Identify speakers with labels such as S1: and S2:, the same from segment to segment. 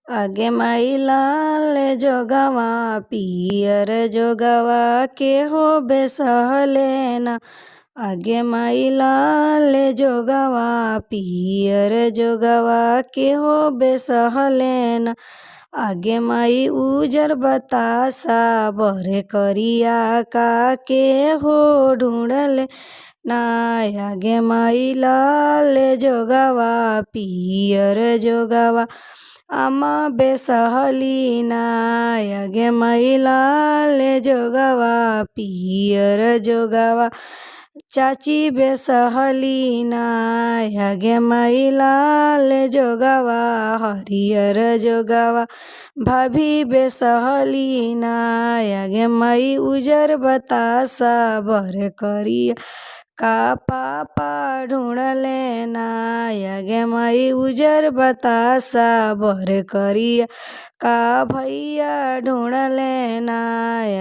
S1: आगे माई लाल जोगवा पियर जोगवा के हो बेसहलेना। आगे माई लाल जोगवा पियर जोगवा के हो बेसहलेना। आगे माई उजर बतासा बरे करिया का के हो ढूंढले ना। आगे माई लाल जोगवा पियर जोगवा आमा बेसहलीना। आगे माई लाल जोगवा पियर जोगवा चाची बेसहलीना। आगे माई लाल जोगवा हरियर जोगवा भाभी बेसहलीना। आगे माई उजर बतासा बर करिया का पापा ढूंढले ना। आगे माई उजर बतासा बर करिया का भैया ढूंढले ना।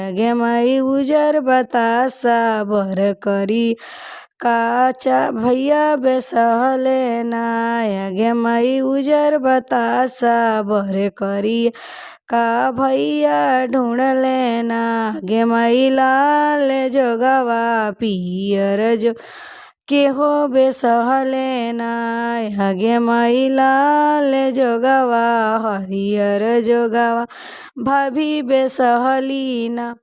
S1: आगे माई उजर बतासा बर करी का भैया बेसहले ना। आगे माई उजर बतासा बर करिया का भैया ढूंढले ना। आगे माई लाल जोगवा पियर जो के हो बेसहले ना। आगे माई लाल जोगवा हरियर जोगवा भाभी बेसहलीना।